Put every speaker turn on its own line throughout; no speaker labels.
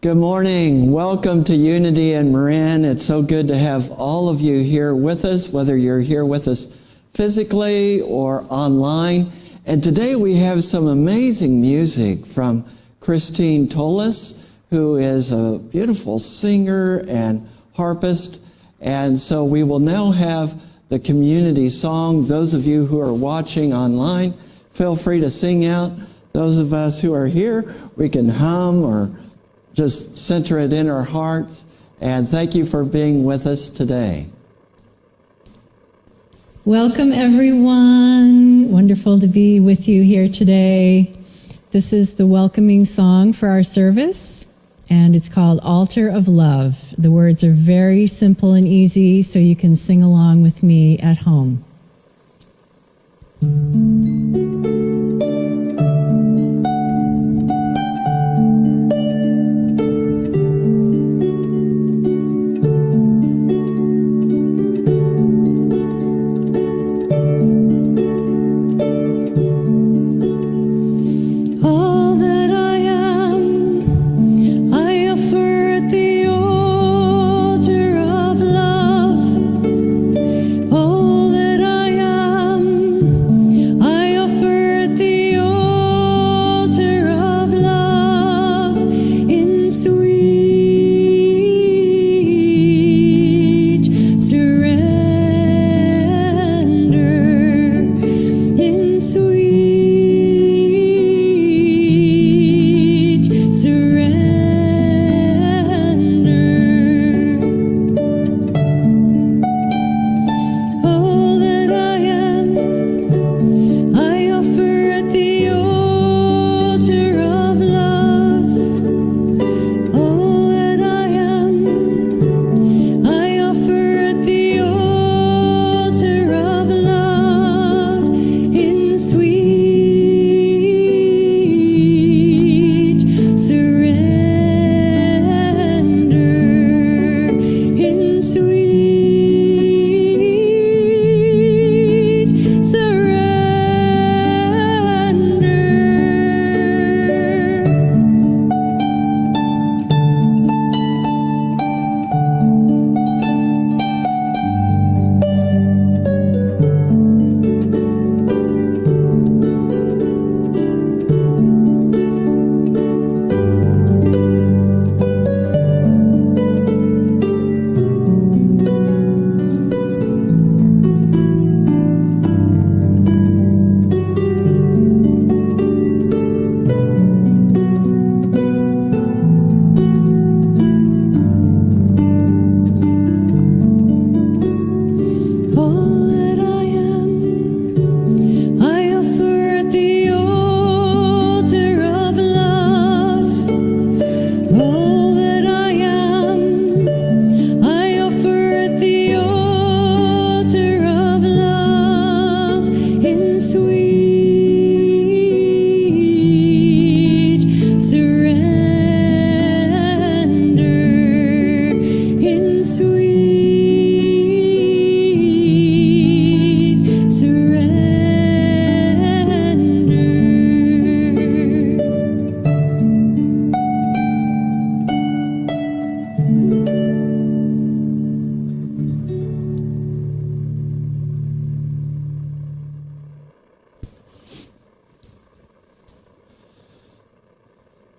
Good morning. Welcome to Unity in Marin. It's so good to have all of you here with us, whether you're here with us physically or online. And today we have some amazing music from Christine Tolles, who is a beautiful singer and harpist. And so we will now have the community song. Those of you who are watching online, feel free to sing out. Those of us who are here, we can hum or just center it in our hearts. And thank you for being with us today.
Welcome, everyone. Wonderful to be with you here today. This is the welcoming song for our service, and it's called Altar of Love. The words are very simple and easy, so you can sing along with me at home.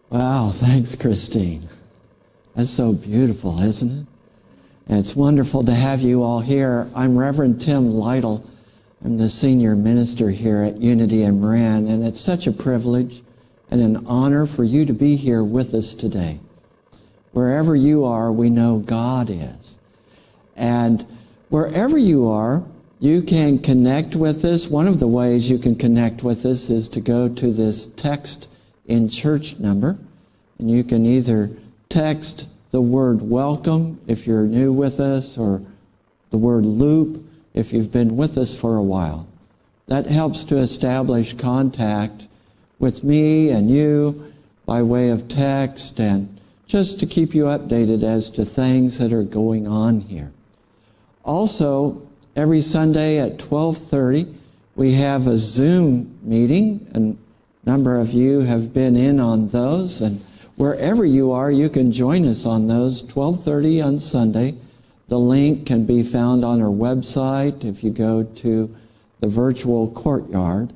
Wow, thanks, Christine. That's so beautiful, isn't it? And it's wonderful to have you all here. I'm Reverend Tim Lytle. I'm the senior minister here at Unity in Marin, and it's such a privilege and an honor for you to be here with us today. Wherever you are, we know God is. And wherever you are, you can connect with us. One of the ways you can connect with us is to go to this text in church number, and you can either text the word welcome if you're new with us, or the word loop if you've been with us for a while. That helps to establish contact with me and you by way of text, and just to keep you updated as to things that are going on here. Also, every Sunday at 12:30, we have a Zoom meeting, and a number of you have been in on those, and Wherever you are, you can join us on those, 12:30 on Sunday. The link can be found on our website if you go to the virtual courtyard.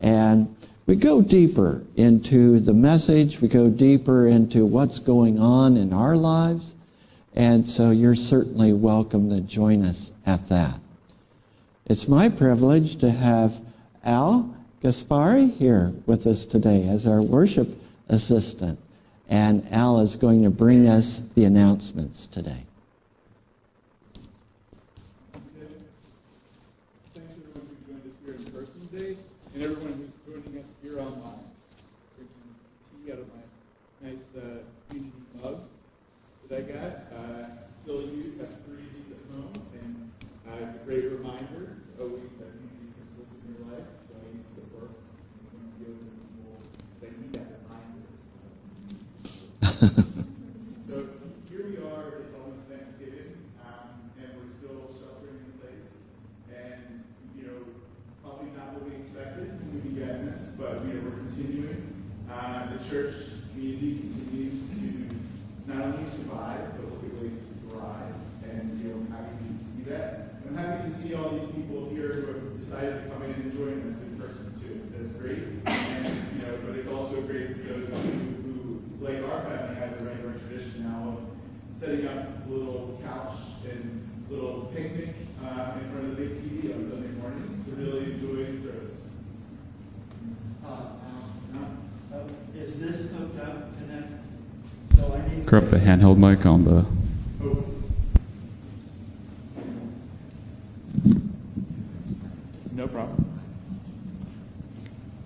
And we go deeper into the message. We go deeper into what's going on in our lives. And so you're certainly welcome to join us at that. It's my privilege to have Al Gaspari here with us today as our worship assistant. And Al is going to bring us the announcements today.
Thanks everyone who joined us here in person today, and everyone who's joining us here online. Drinking tea out of my nice community mug that I got. Still use, have 3 of these at home, and it's a great reminder always that community principles in your life. So I use this at work, and when you go to people that need that reminder. So here we are, it's almost Thanksgiving, and we're still sheltering in place. And, probably not what we expected when we began this, but, we're continuing. The church community continues to not only survive, but look at ways to thrive. And, I'm happy to see that. I'm happy to see all these people here who have decided to come in and join us in person, too. That's great. And, but it's also great for those who, like our family, has a regular tradition now of setting up a little couch and little picnic in front of the big TV on Sunday mornings to really enjoy the service.
Is this hooked up? So I need
Grab the handheld mic on the...
Oh. No problem.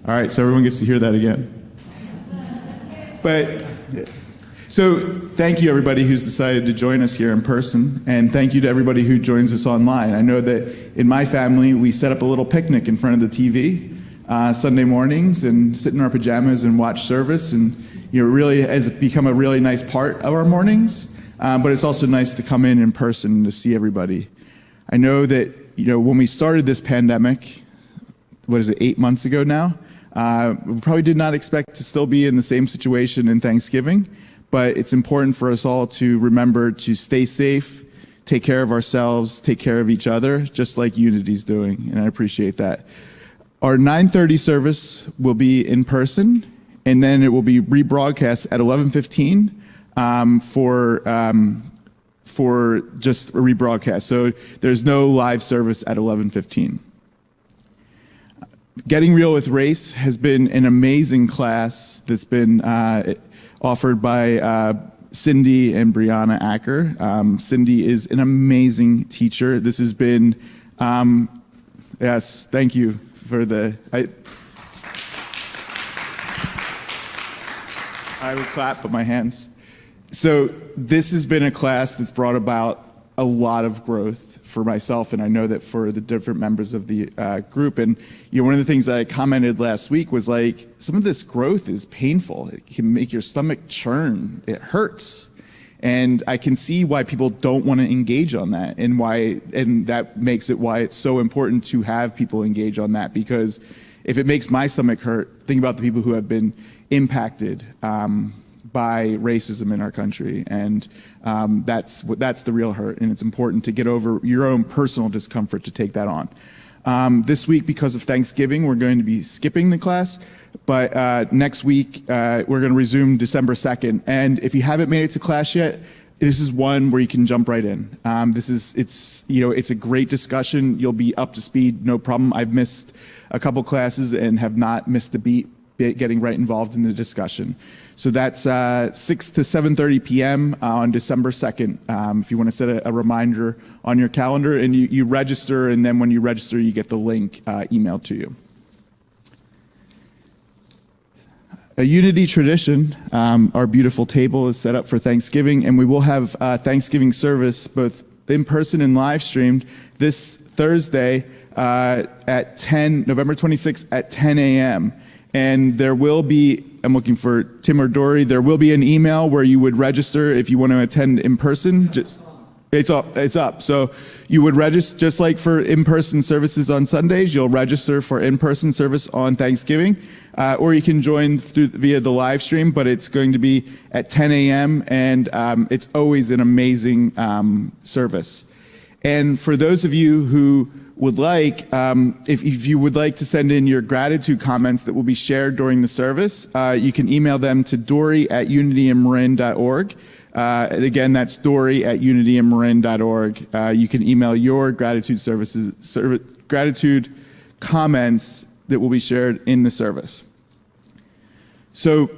All right, so everyone gets to hear that again. So thank you, everybody who's decided to join us here in person, and thank you to everybody who joins us online. I know that in my family, we set up a little picnic in front of the TV Sunday mornings and sit in our pajamas and watch service, and really has become a really nice part of our mornings, but it's also nice to come in person to see everybody. I know that, when we started this pandemic, 8 months ago now, we probably did not expect to still be in the same situation in Thanksgiving, but it's important for us all to remember to stay safe, take care of ourselves, take care of each other, just like Unity's doing, and I appreciate that. Our 9:30 service will be in person, and then it will be rebroadcast at 11:15 for just a rebroadcast. So there's no live service at 11:15. Getting Real with Race has been an amazing class that's been offered by Cindy and Brianna Acker. Cindy is an amazing teacher. This has been, yes, thank you for the, I would clap, but my hands. So this has been a class that's brought about a lot of growth for myself, and I know that for the different members of the group. And one of the things that I commented last week was like, some of this growth is painful. It can make your stomach churn. It hurts. And I can see why people don't want to engage on that, and that makes it why it's so important to have people engage on that, because if it makes my stomach hurt, think about the people who have been impacted by racism in our country, and that's the real hurt, and it's important to get over your own personal discomfort to take that on. This week, because of Thanksgiving, we're going to be skipping the class, but next week we're going to resume December 2nd, and if you haven't made it to class yet, this is one where you can jump right in. It's a great discussion. You'll be up to speed, no problem. I've missed a couple classes and have not missed a beat getting right involved in the discussion. So that's 6 to 7:30 p.m. On December 2nd. If you want to set a reminder on your calendar, and you register, and then when you register, you get the link emailed to you. A Unity tradition, our beautiful table is set up for Thanksgiving, and we will have Thanksgiving service both in person and live streamed this Thursday at November 26th at 10 a.m. And there will be, I'm looking for Tim or Dory, there will be an email where you would register if you want to attend in person. It's up. It's up. So you would register, just like for in-person services on Sundays, you'll register for in-person service on Thanksgiving, or you can join via the live stream, but it's going to be at 10 a.m., and it's always an amazing service. And for those of you who would like, if you would like to send in your gratitude comments that will be shared during the service, you can email them to dory@unityandmarin.org. Again, that's dory@unityandmarin.org. You can email your gratitude comments that will be shared in the service. So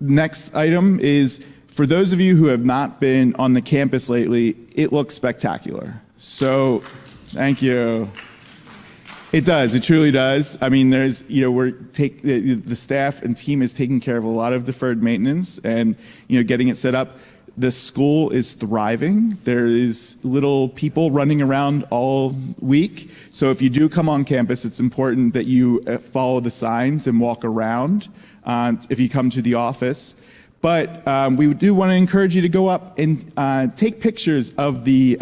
next item is, for those of you who have not been on the campus lately, it looks spectacular. So thank you. It does. It truly does. I mean, there's, the staff and team is taking care of a lot of deferred maintenance and, getting it set up. The school is thriving. There is little people running around all week. So if you do come on campus, it's important that you follow the signs and walk around if you come to the office. But we do want to encourage you to go up and take pictures of the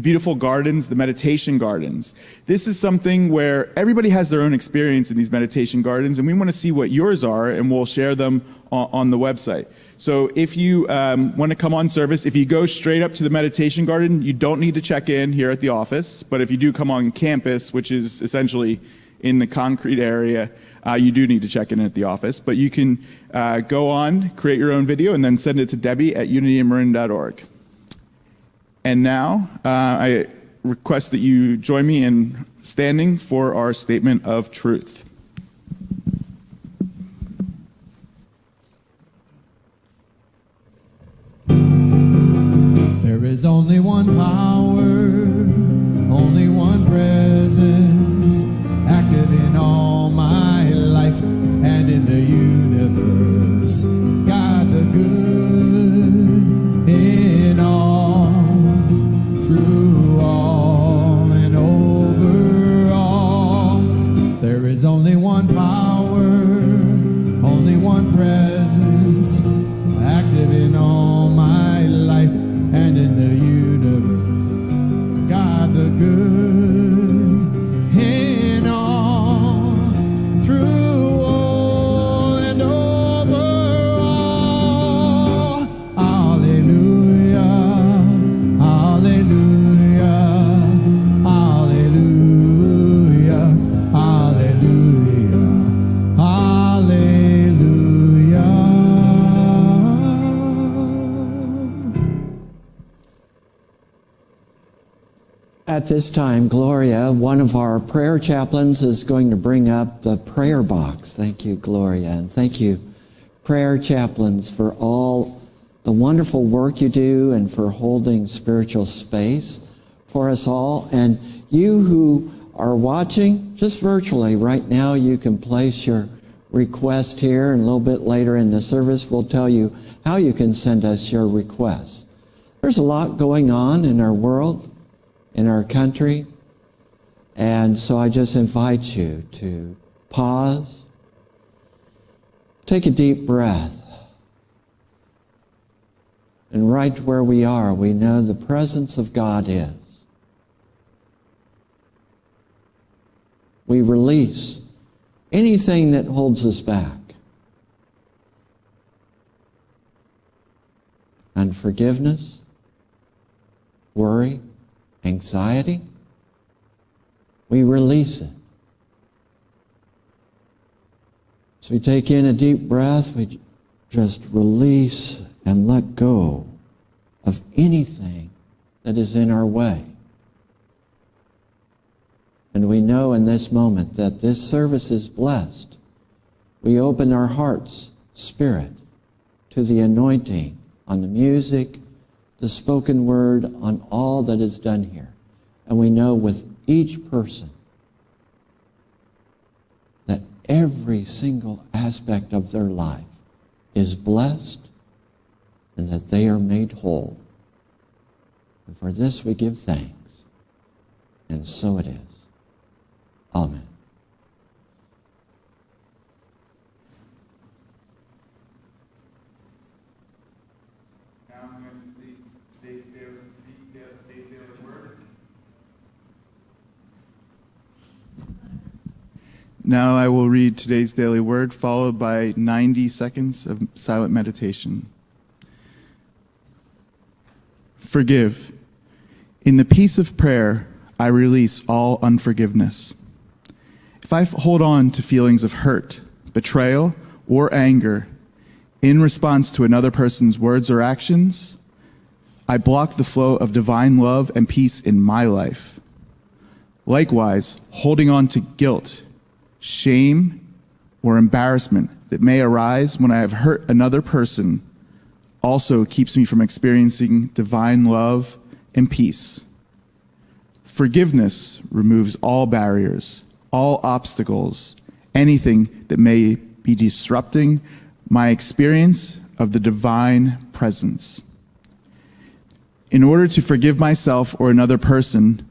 beautiful gardens, the meditation gardens. This is something where everybody has their own experience in these meditation gardens, and we want to see what yours are, and we'll share them on the website. So if you want to come on service, if you go straight up to the meditation garden, you don't need to check in here at the office. But if you do come on campus, which is essentially in the concrete area, you do need to check in at the office. But you can go on, create your own video, and then send it to Debbie@unityandmarin.org. And now, I request that you join me in standing for our statement of truth.
There is only one power, only one presence, active in all my life and in the universe. God the good in all, through all and over all. There is only one power, only one presence, active in all my life and in the universe. God the good in all, through all and over all. Hallelujah, hallelujah, hallelujah, hallelujah, hallelujah.
At this time, Gloria, one of our prayer chaplains, is going to bring up the prayer box. Thank you, Gloria. And thank you, prayer chaplains, for all the wonderful work you do and for holding spiritual space for us all. And you who are watching just virtually right now, you can place your request here, and a little bit later in the service, we'll tell you how you can send us your requests. There's a lot going on in our world, in our country, and so I just invite you to pause, take a deep breath, and right where we are, we know the presence of God is. We release anything that holds us back. Unforgiveness, worry, anxiety, we release it. So we take in a deep breath, we just release and let go of anything that is in our way. And we know in this moment that this service is blessed. We open our hearts, spirit, to the anointing on the music, the spoken word, on all that is done here. And we know with each person that every single aspect of their life is blessed and that they are made whole. And for this we give thanks. And so it is. Amen.
Now I'm going to please stand Now I will read today's daily word, followed by 90 seconds of silent meditation. Forgive. In the peace of prayer, I release all unforgiveness. If I hold on to feelings of hurt, betrayal, or anger in response to another person's words or actions, I block the flow of divine love and peace in my life. Likewise, holding on to guilt, shame, or embarrassment that may arise when I have hurt another person also keeps me from experiencing divine love and peace. Forgiveness removes all barriers, all obstacles, anything that may be disrupting my experience of the divine presence. In order to forgive myself or another person,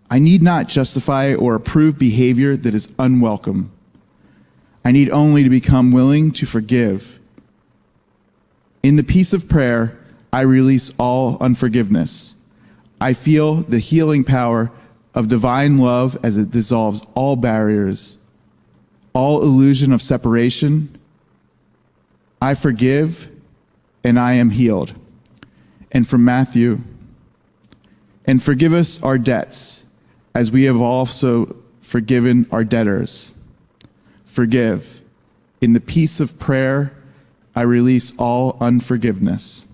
I need not justify or approve behavior that is unwelcome. I need only to become willing to forgive. In the peace of prayer, I release all unforgiveness. I feel the healing power of divine love as it dissolves all barriers, all illusion of separation. I forgive, and I am healed. And from Matthew, and forgive us our debts, as we have also forgiven our debtors. Forgive. In the peace of prayer, I release all unforgiveness.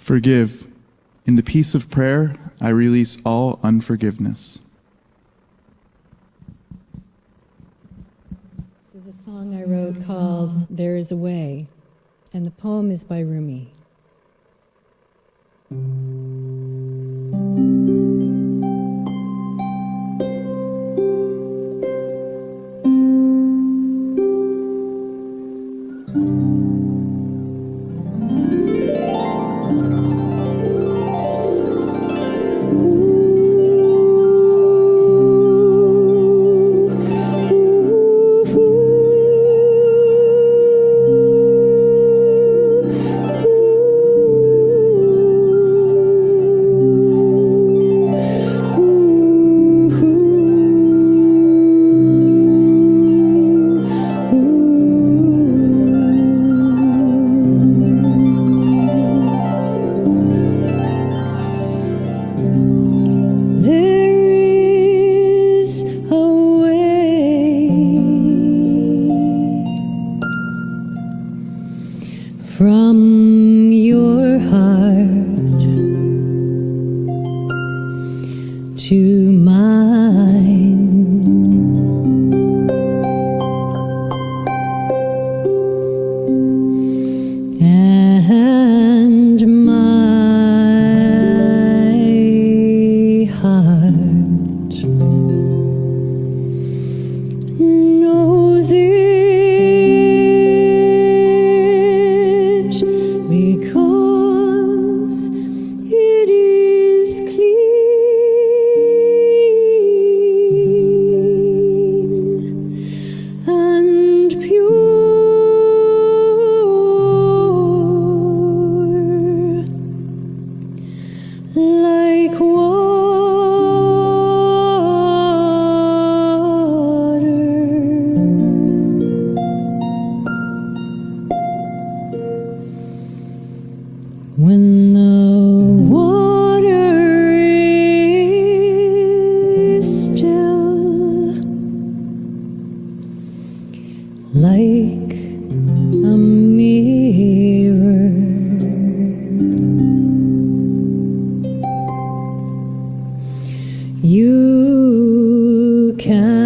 Forgive. In the peace of prayer, I release all unforgiveness.
This is a song I wrote called There Is a Way, and the poem is by Rumi. to mine. And my heart knows it because it is clean and pure. Like water. When the water is still, like a mirror, you can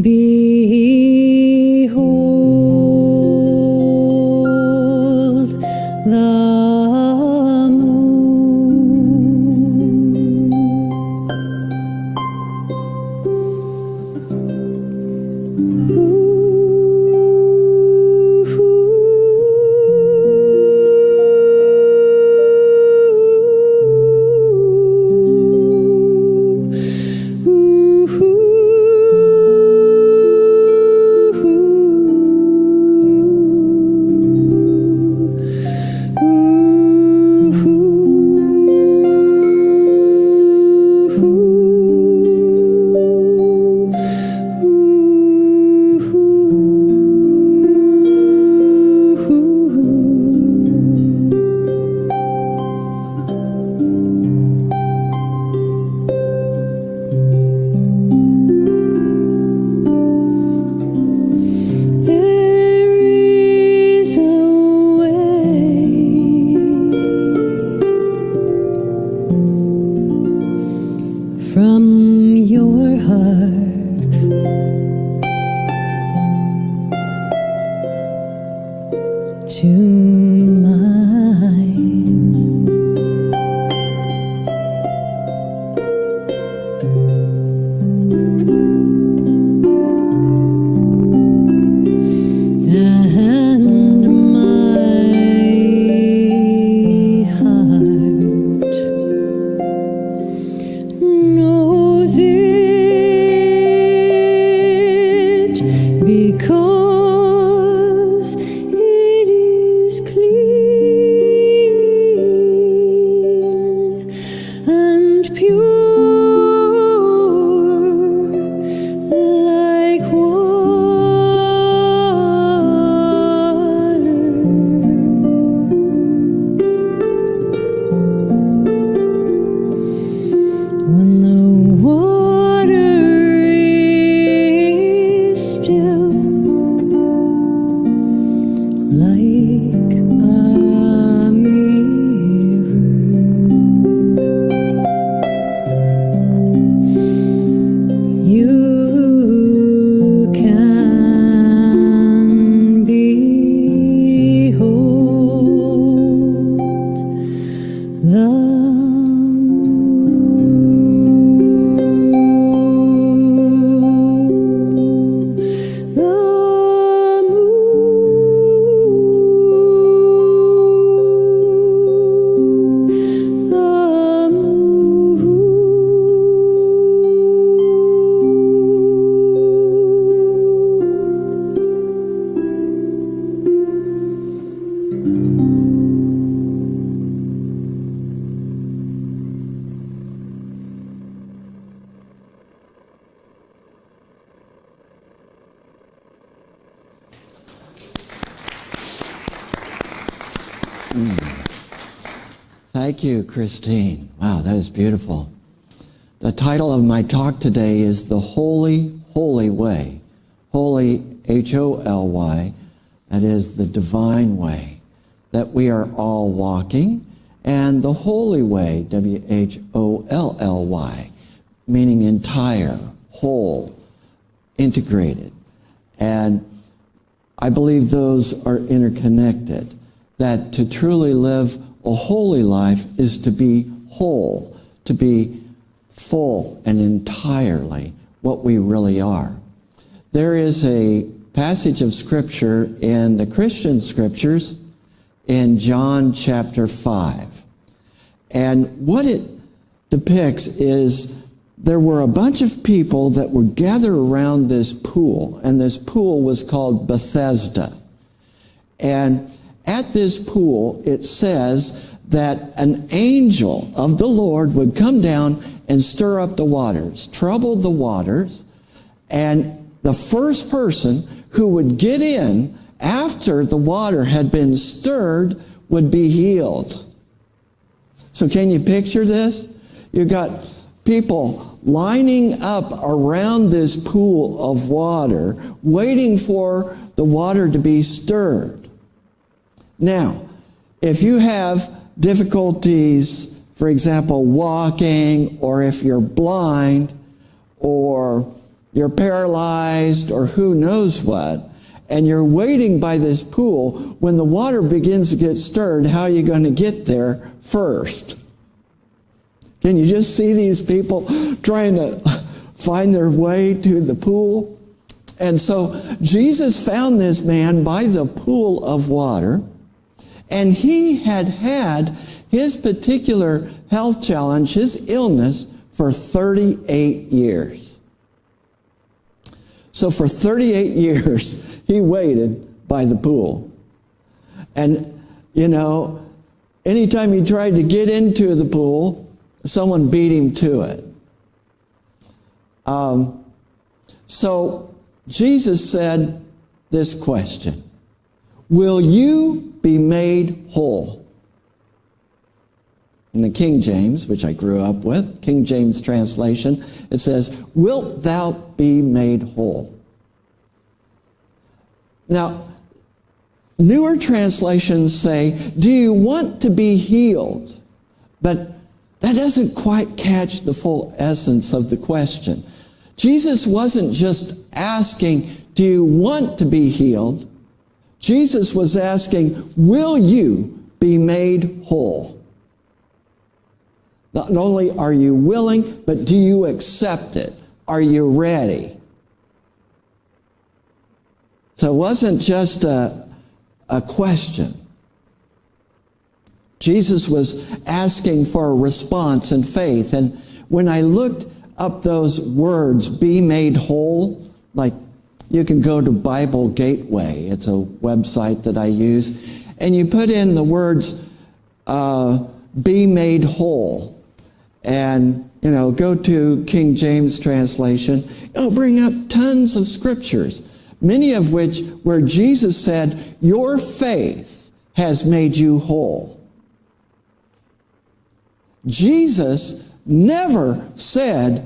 behold the from your heart to mine. And my heart knows it because it is clean and pure, like water. When the water is still, like a mirror, you can behold the
Thank you, Christine. Wow, that is beautiful. The title of my talk today is The Holy, Holy Way. Holy, H-O-L-Y, that is the divine way that we are all walking and the holy way, W-H-O-L-L-Y, meaning entire, whole, integrated. And I believe those are interconnected, that to truly live a holy life is to be whole, to be full and entirely what we really are. There is a passage of Scripture in the Christian Scriptures in John chapter 5. And what it depicts is there were a bunch of people that were gathered around this pool, and this pool was called Bethesda. And at this pool, it says that an angel of the Lord would come down and stir up the waters, trouble the waters, and the first person who would get in after the water had been stirred would be healed. So can you picture this? You've got people lining up around this pool of water, waiting for the water to be stirred. Now, if you have difficulties, for example, walking, or if you're blind, or you're paralyzed, or who knows what, and you're waiting by this pool, when the water begins to get stirred, how are you going to get there first? Can you just see these people trying to find their way to the pool? And so Jesus found this man by the pool of water, and he had had his particular health challenge, his illness, for 38 years. So for 38 years, he waited by the pool. And, you know, anytime he tried to get into the pool, someone beat him to it. So Jesus said this question: will you be made whole? In the King James, which I grew up with, King James translation, it says, wilt thou be made whole? Now, newer translations say, do you want to be healed? But that doesn't quite catch the full essence of the question. Jesus wasn't just asking, do you want to be healed? Jesus was asking, will you be made whole? Not only are you willing, but do you accept it? Are you ready? So it wasn't just a question. Jesus was asking for a response in faith. And when I looked up those words, be made whole, like you can go to Bible Gateway. It's a website that I use. And you put in the words, be made whole. And, you know, go to King James translation. It'll bring up tons of scriptures, many of which where Jesus said, your faith has made you whole. Jesus never said,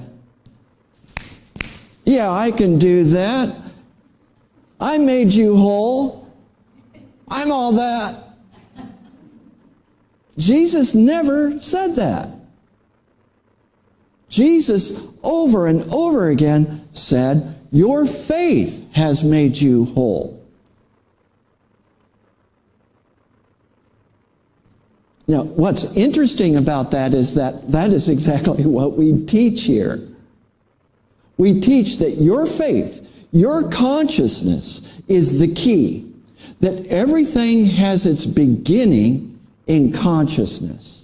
yeah, I can do that. I made you whole. I'm all that. Jesus never said that. Jesus over and over again said, your faith has made you whole. Now, what's interesting about that is that is exactly what we teach here. We teach that your faith, your consciousness is the key, that everything has its beginning in consciousness.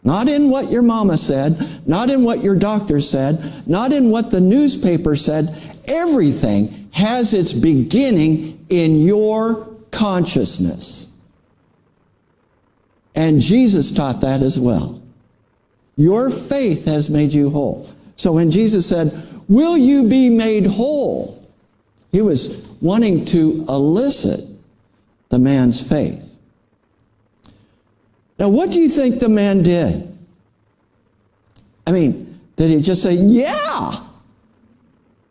Not in what your mama said, not in what your doctor said, not in what the newspaper said. Everything has its beginning in your consciousness. And Jesus taught that as well. Your faith has made you whole. So when Jesus said, will you be made whole? He was wanting to elicit the man's faith. Now, what do you think the man did? I mean, did he just say, yeah,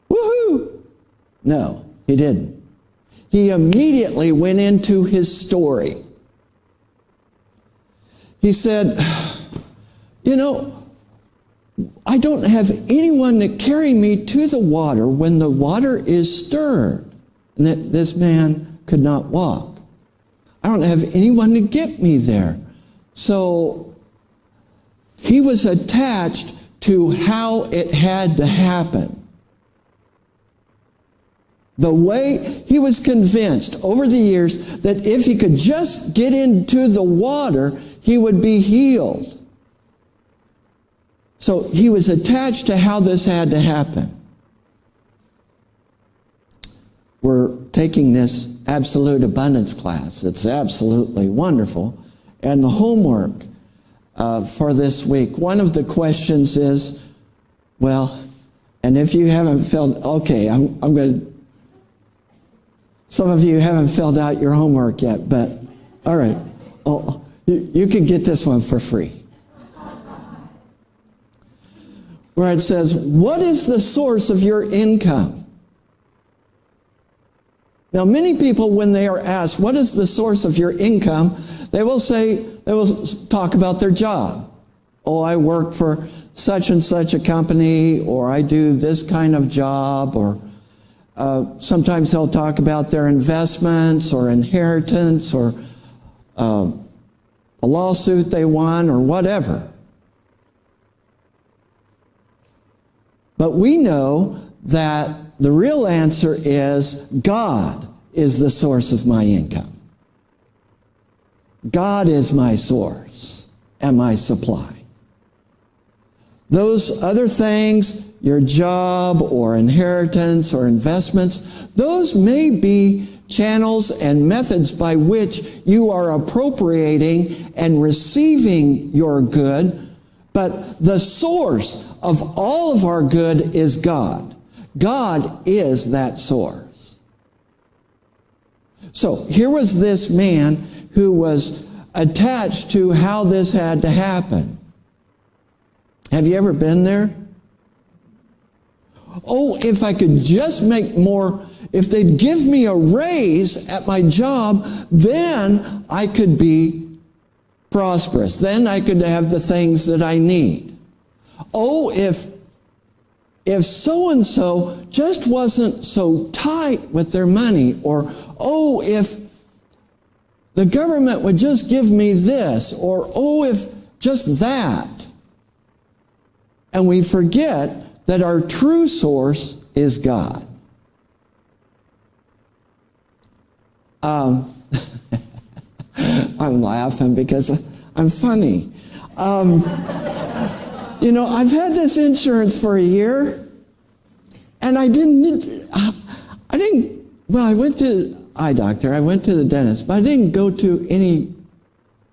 woohoo? No, he didn't. He immediately went into his story. he said, I don't have anyone to carry me to the water when the water is stirred. And that this man could not walk. I don't have anyone to get me there. So he was attached to how it had to happen. The way he was convinced over the years that if he could just get into the water, he would be healed. So he was attached to how this had to happen. We're taking this absolute abundance class. It's absolutely wonderful. And the homework for this week, one of the questions is, and if you haven't filled, okay, I'm going to, some of you haven't filled out your homework yet, but all right. Oh, you can get this one for free. Where it says, what is the source of your income? Now, many people, when they are asked, what is the source of your income, they will talk about their job. Oh, I work for such and such a company, or I do this kind of job, or sometimes they'll talk about their investments or inheritance or a lawsuit they won or whatever. But we know that the real answer is God is the source of my income. God is my source and my supply. Those other things, your job or inheritance or investments, those may be channels and methods by which you are appropriating and receiving your good, but the source of all of our good is God. God is that source. So here was this man who was attached to how this had to happen. Have you ever been there? Oh, if I could just make more, if they'd give me a raise at my job, then I could be prosperous. Then I could have the things that I need. Oh, if so-and-so just wasn't so tight with their money, or, oh, if the government would just give me this, or, oh, if just that. And we forget that our true source is God. I'm laughing because I'm funny. I've had this insurance for a year, and I went to eye doctor, I went to the dentist, but I didn't go to any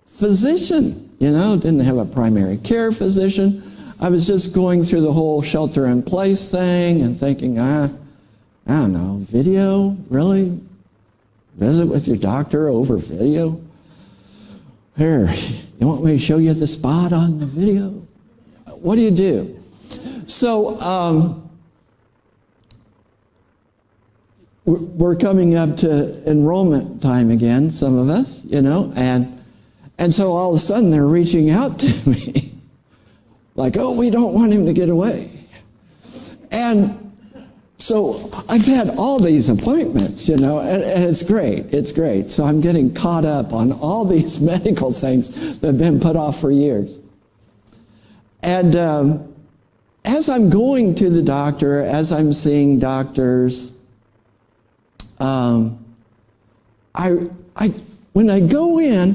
physician, didn't have a primary care physician. I was just going through the whole shelter-in-place thing and thinking, I don't know, video? Really? Visit with your doctor over video? Here, you want me to show you the spot on the video? What do you do? So, we're coming up to enrollment time again, some of us, and so all of a sudden they're reaching out to me. Like, oh, we don't want him to get away. And so I've had all these appointments, and it's great. It's great. So I'm getting caught up on all these medical things that have been put off for years. And as I'm going to the doctor, as I'm seeing doctors, when I go in,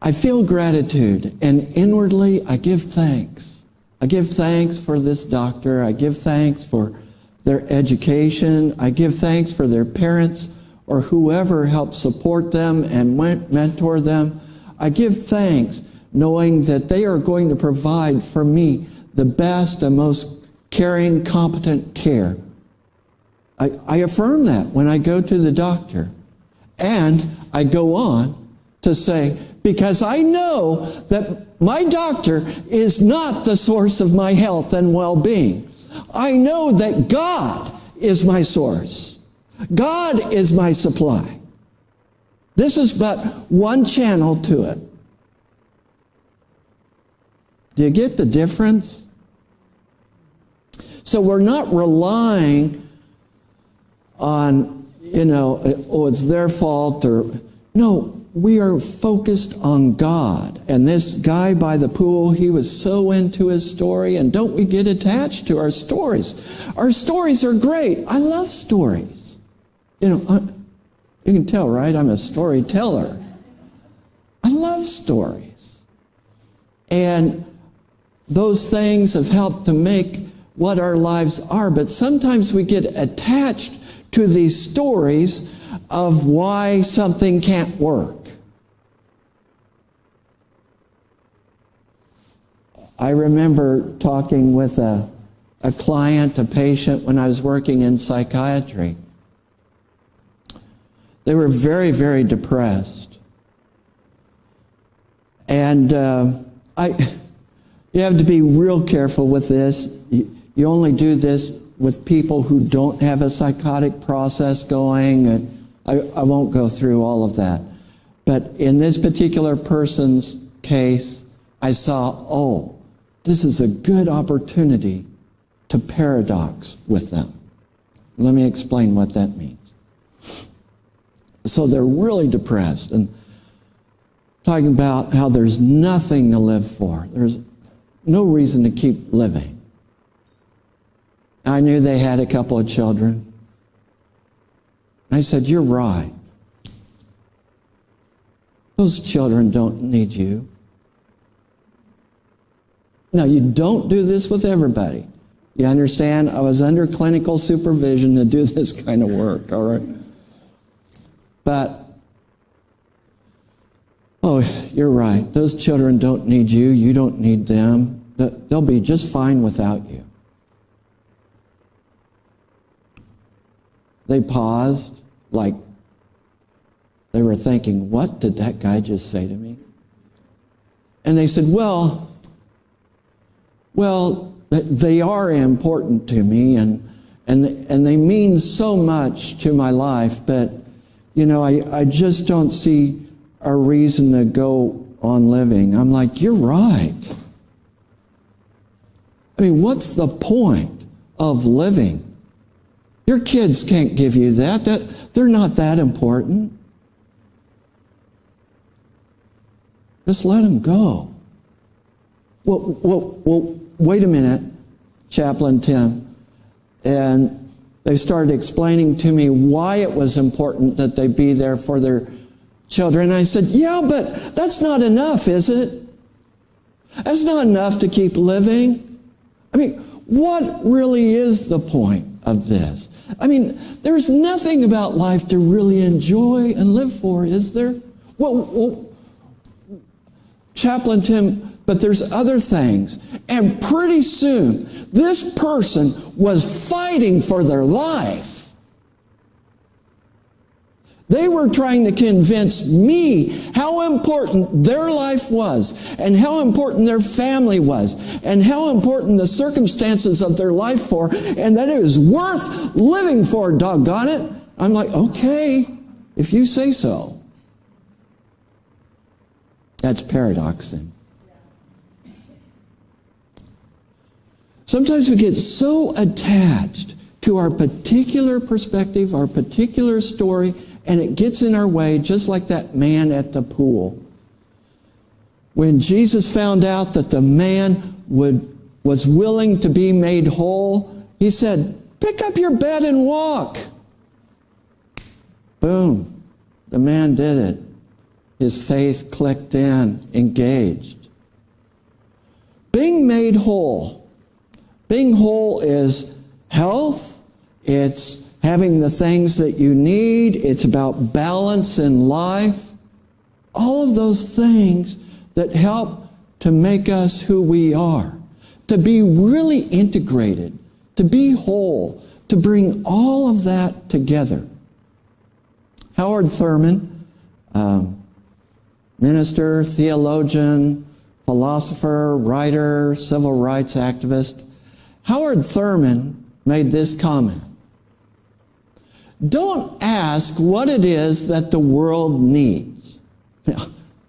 I feel gratitude, and inwardly I give thanks. I give thanks for this doctor. I give thanks for their education. I give thanks for their parents or whoever helped support them and mentor them. I give thanks knowing that they are going to provide for me the best and most caring, competent care. I affirm that when I go to the doctor. And I go on to say, because I know that my doctor is not the source of my health and well-being. I know that God is my source. God is my supply. This is but one channel to it. Do you get the difference? So we're not relying on, oh, it's their fault, or no, we are focused on God. And this guy by the pool, he was so into his story, and don't we get attached to our stories? Our stories are great. I love stories. You can tell, right? I'm a storyteller. I love stories. And those things have helped to make what our lives are, but sometimes we get attached to these stories of why something can't work. I remember talking with a client, a patient, when I was working in psychiatry. They were very, very depressed. And you have to be real careful with this. You only do this with people who don't have a psychotic process going. And I won't go through all of that. But in this particular person's case, I saw, this is a good opportunity to paradox with them. Let me explain what that means. So they're really depressed and talking about how there's nothing to live for. There's no reason to keep living. I knew they had a couple of children. I said, you're right. Those children don't need you. Now, you don't do this with everybody. You understand? I was under clinical supervision to do this kind of work, all right? But, you're right. Those children don't need you. You don't need them. They'll be just fine without you. They paused, like they were thinking, what did that guy just say to me? And they said, well, they are important to me, and they mean so much to my life, but, I just don't see a reason to go on living. I'm like, you're right. I mean, what's the point of living? Your kids can't give you that. They're not that important. Just let them go. Well, wait a minute, Chaplain Tim. And they started explaining to me why it was important that they be there for their children. And I said, yeah, but that's not enough, is it? That's not enough to keep living. I mean, what really is the point of this? I mean, there's nothing about life to really enjoy and live for, is there? Well, Chaplain Tim, but there's other things. And pretty soon, this person was fighting for their life. They were trying to convince me how important their life was, and how important their family was, and how important the circumstances of their life were, and that it was worth living for, doggone it. I'm like, okay, if you say so. That's paradoxing. Sometimes we get so attached to our particular perspective, our particular story, and it gets in our way, just like that man at the pool. When Jesus found out that the man was willing to be made whole, he said, pick up your bed and walk. Boom. The man did it. His faith clicked in, engaged. Being made whole. Being whole is health. It's having the things that you need. It's about balance in life. All of those things that help to make us who we are. To be really integrated. To be whole. To bring all of that together. Howard Thurman, minister, theologian, philosopher, writer, civil rights activist. Howard Thurman made this comment. Don't ask what it is that the world needs. Now,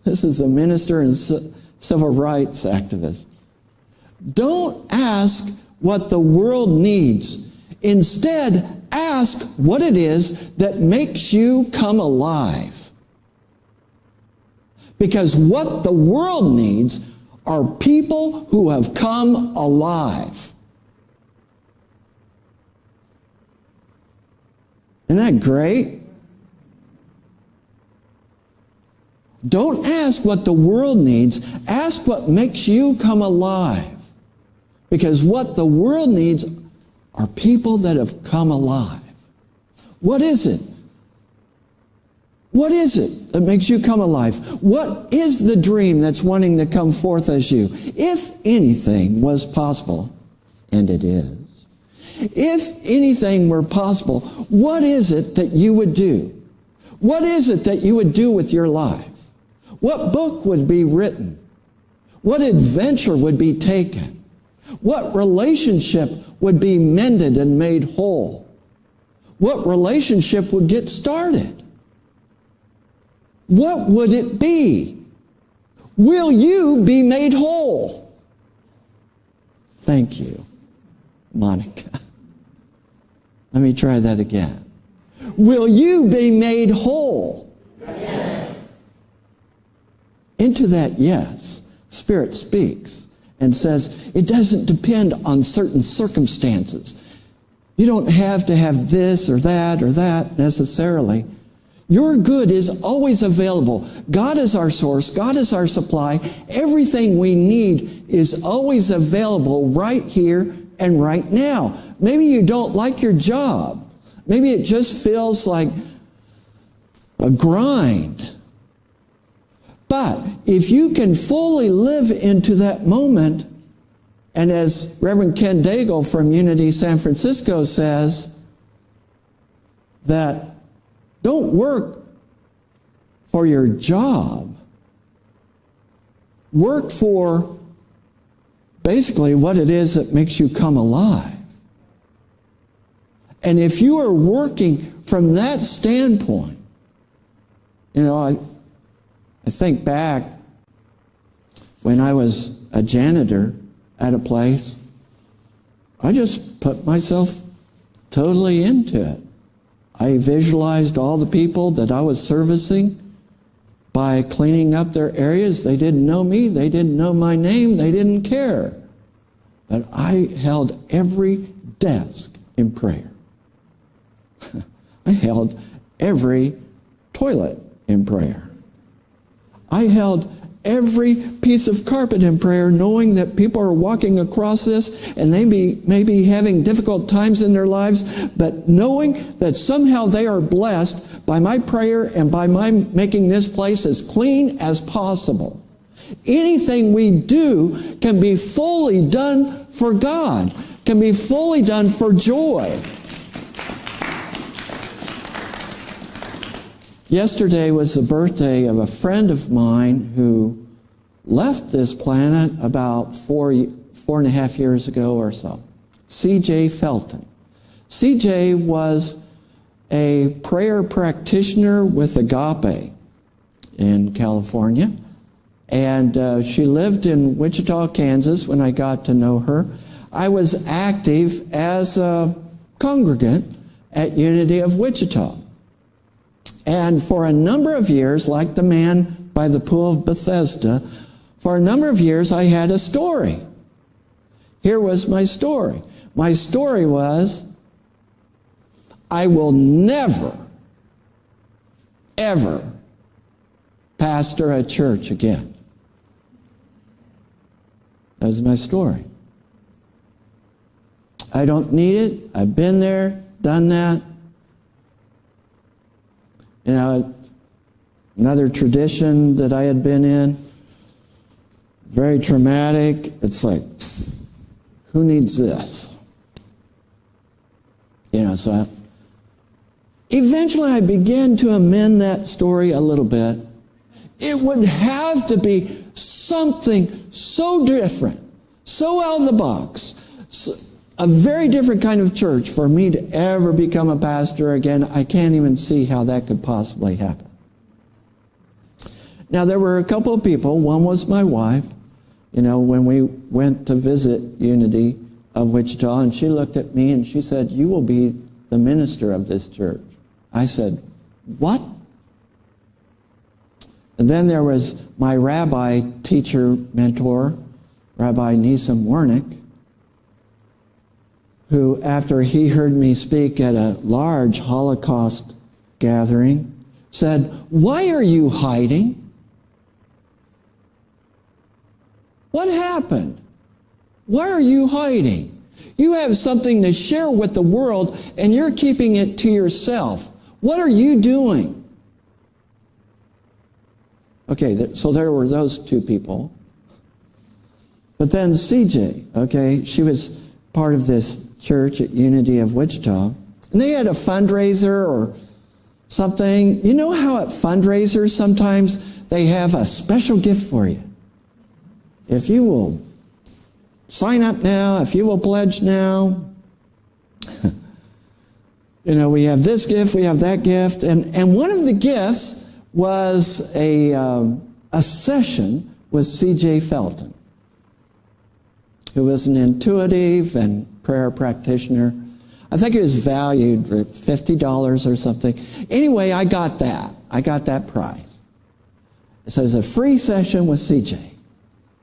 this is a minister and civil rights activist. Don't ask what the world needs. Instead, ask what it is that makes you come alive. Because what the world needs are people who have come alive. Isn't that great? Don't ask what the world needs. Ask what makes you come alive. Because what the world needs are people that have come alive. What is it? What is it that makes you come alive? What is the dream that's wanting to come forth as you? If anything was possible, and it is, if anything were possible, what is it that you would do? What is it that you would do with your life? What book would be written? What adventure would be taken? What relationship would be mended and made whole? What relationship would get started? What would it be? Will you be made whole? Thank you, Monica. Let me try that again. Will you be made whole? Yes. Into that yes, Spirit speaks and says, it doesn't depend on certain circumstances. You don't have to have this or that necessarily. Your good is always available. God is our source. God is our supply. Everything we need is always available right here and right now. Maybe you don't like your job. Maybe it just feels like a grind. But if you can fully live into that moment, and as Reverend Ken Daigle from Unity San Francisco says, that don't work for your job. Work for basically what it is that makes you come alive. And if you are working from that standpoint, you know, I think back when I was a janitor at a place, I just put myself totally into it. I visualized all the people that I was servicing by cleaning up their areas. They didn't know me. They didn't know my name. They didn't care. But I held every desk in prayer. I held every toilet in prayer. I held every piece of carpet in prayer, knowing that people are walking across this and they may be having difficult times in their lives, but knowing that somehow they are blessed by my prayer and by my making this place as clean as possible. Anything we do can be fully done for God, can be fully done for joy. Yesterday was the birthday of a friend of mine who left this planet about 4.5 years ago or so. C.J. Felton. C.J. was a prayer practitioner with Agape in California. And she lived in Wichita, Kansas when I got to know her. I was active as a congregant at Unity of Wichita. And for a number of years, like the man by the pool of Bethesda, for a number of years I had a story. Here was my story. My story was, I will never, ever pastor a church again. That was my story. I don't need it. I've been there, done that. You know, another tradition that I had been in, very traumatic. It's like, who needs this? You know, so eventually I began to amend that story a little bit. It would have to be something so different, so out of the box, a very different kind of church for me to ever become a pastor again. I can't even see how that could possibly happen. Now, there were a couple of people. One was my wife. when we went to visit Unity of Wichita, and she looked at me and she said, "You will be the minister of this church." I said, "What?" And then there was my rabbi, teacher, mentor, Rabbi Nisim Wernick, who, after he heard me speak at a large Holocaust gathering, said, "Why are you hiding? What happened? Why are you hiding? You have something to share with the world, and you're keeping it to yourself. What are you doing?" Okay, so there were those two people. But then CJ, okay, she was part of this church at Unity of Wichita, and they had a fundraiser or something. You know how at fundraisers sometimes they have a special gift for you? If you will sign up now, if you will pledge now, we have this gift, we have that gift, and one of the gifts was a session with C.J. Felton, who was an intuitive and prayer practitioner. I think it was valued at $50 or something. Anyway, I got that. I got that prize. It says a free session with C.J.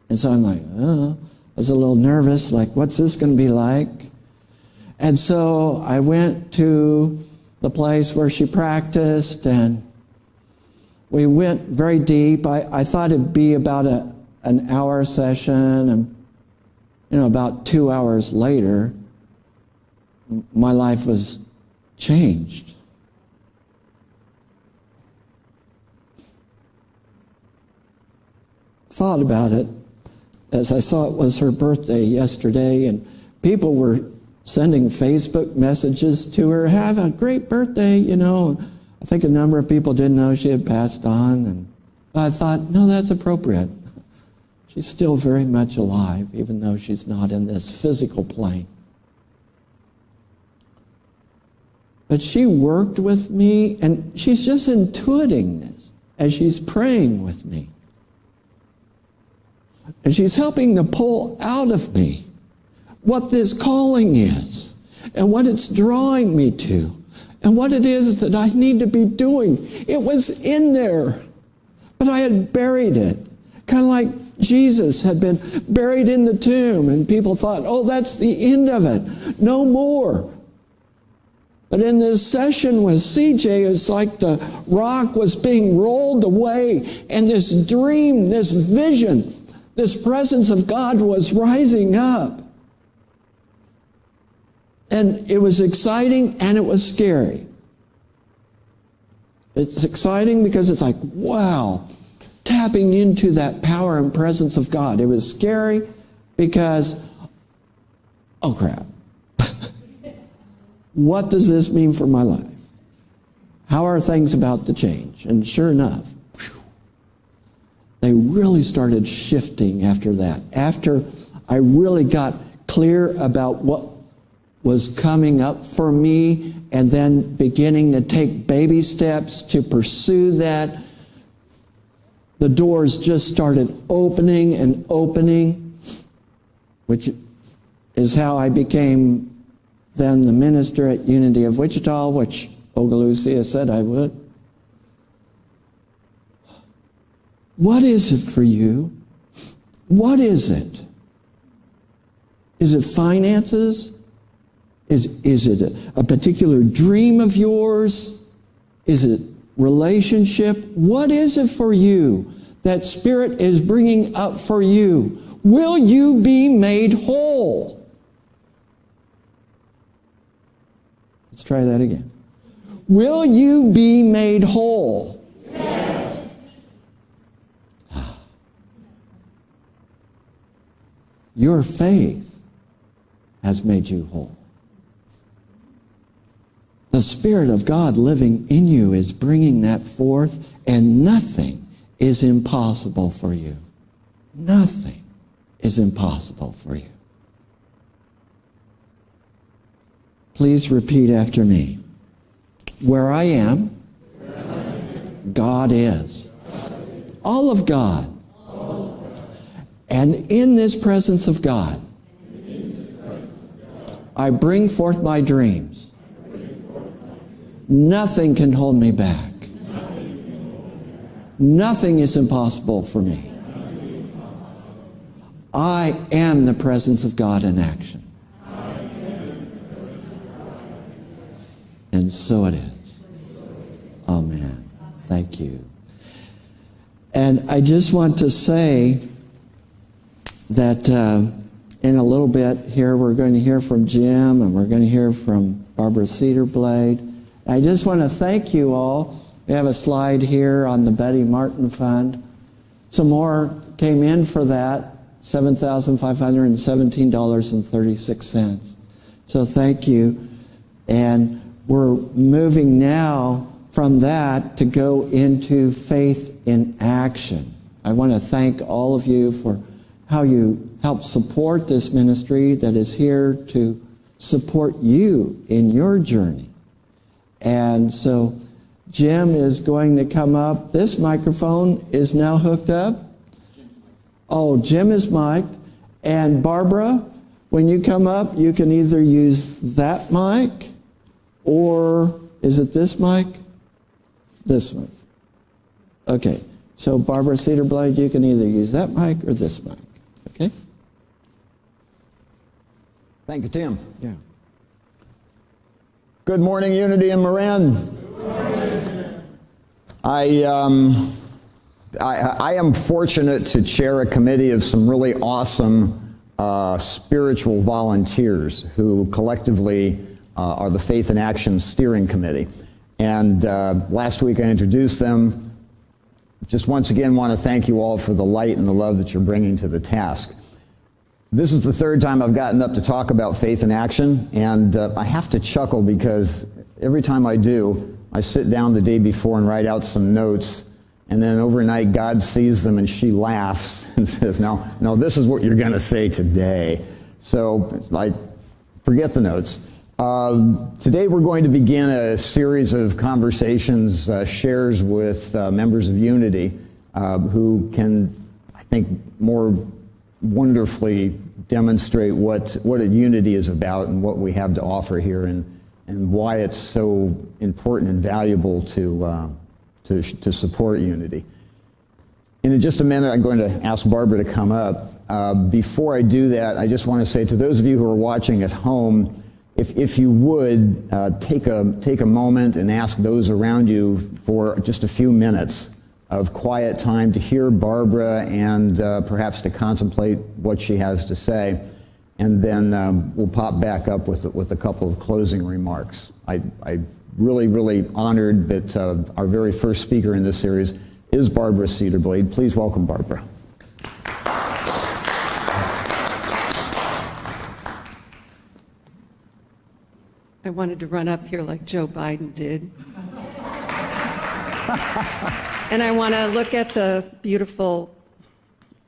And so I'm like, I was a little nervous, like, what's this going to be like? And so I went to the place where she practiced, and we went very deep. I thought it'd be about an hour session, and about 2 hours later, my life was changed. Thought about it as I saw it was her birthday yesterday, and people were sending Facebook messages to her, "Have a great birthday," I think a number of people didn't know she had passed on, and I thought, no, that's appropriate. She's still very much alive, even though she's not in this physical plane. But she worked with me, and she's just intuiting this as she's praying with me. And she's helping to pull out of me what this calling is, and what it's drawing me to, and what it is that I need to be doing. It was in there, but I had buried it. Kind of like Jesus had been buried in the tomb, and people thought, oh, that's the end of it. No more. But in this session with CJ, it's like the rock was being rolled away, and this dream, this vision, this presence of God was rising up. And it was exciting and it was scary. It's exciting because it's like, wow, tapping into that power and presence of God. It was scary because, oh crap. What does this mean for my life? How are things about to change? And sure enough, they really started shifting after that. After I really got clear about what was coming up for me, and then beginning to take baby steps to pursue that, the doors just started opening and opening, which is how I became then the minister at Unity of Wichita, which Ogalucia said I would. What is it for you? What is it? Is it finances? Is it a particular dream of yours? Is it relationship? What is it for you that Spirit is bringing up for you? Will you be made whole? Let's try that again. Will you be made whole?
Yes.
Your faith has made you whole. The Spirit of God living in you is bringing that forth, and nothing is impossible for you. Nothing is impossible for you. Please repeat after me. Where I am, God is. All of God. And in this presence of God, I bring forth my dreams. Nothing can hold me back. Nothing is impossible for me. I am the presence of God in action. And so it is. Amen. Thank you. And I just want to say that in a little bit here we're going to hear from Jim and we're going to hear from Barbara Cedarblade. I just want to thank you all. We have a slide here on the Betty Martin Fund. Some more came in for that, $7,517.36. So thank you. And we're moving now from that to go into faith in action. I want to thank all of you for how you help support this ministry that is here to support you in your journey. And so Jim is going to come up. This microphone is now hooked up. Oh, Jim is mic'd. And Barbara, when you come up, you can either use that mic or is it this mic? This one. Okay. So Barbara Cedarblade, you can either use that mic or this mic. Okay?
Thank you, Tim.
Yeah.
Good morning, Unity in Marin. I am fortunate to chair a committee of some really awesome spiritual volunteers who collectively are the Faith in Action Steering Committee. And last week I introduced them. Just once again want to thank you all for the light and the love that you're bringing to the task. This is the third time I've gotten up to talk about faith in action, and I have to chuckle because every time I do, I sit down the day before and write out some notes, and then overnight God sees them and she laughs and says, no, this is what you're going to say today. So I forget the notes. Today we're going to begin a series of conversations, shares with members of Unity who can, I think, more wonderfully demonstrate what a Unity is about and what we have to offer here and why it's so important and valuable to support Unity. In just a minute, I'm going to ask Barbara to come up. Before I do that, I just want to say to those of you who are watching at home, if you would take a moment and ask those around you for just a few minutes of quiet time to hear Barbara and perhaps to contemplate what she has to say, and then we'll pop back up with a couple of closing remarks. I'm really honored that our very first speaker in this series is Barbara Cedarblade. Please welcome Barbara.
I wanted to run up here like Joe Biden did. And I want to look at the beautiful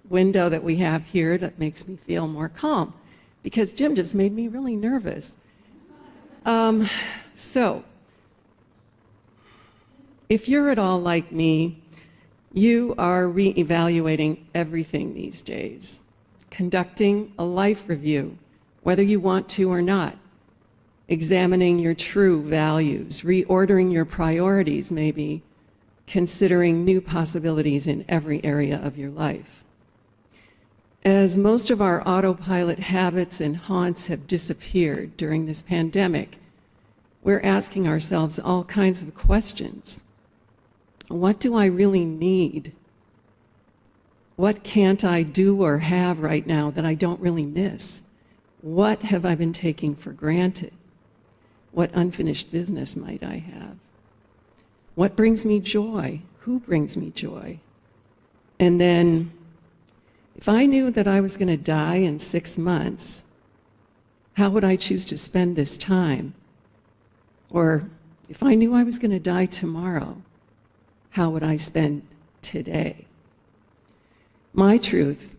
window that we have here that makes me feel more calm, because Jim just made me really nervous. So, if you're at all like me, you are reevaluating everything these days, conducting a life review, whether you want to or not, examining your true values, reordering your priorities maybe, considering new possibilities in every area of your life. As most of our autopilot habits and haunts have disappeared during this pandemic, we're asking ourselves all kinds of questions. What do I really need? What can't I do or have right now that I don't really miss? What have I been taking for granted? What unfinished business might I have? What brings me joy? Who brings me joy? And then, if I knew that I was going to die in 6 months, how would I choose to spend this time? Or if I knew I was going to die tomorrow, how would I spend today? My truth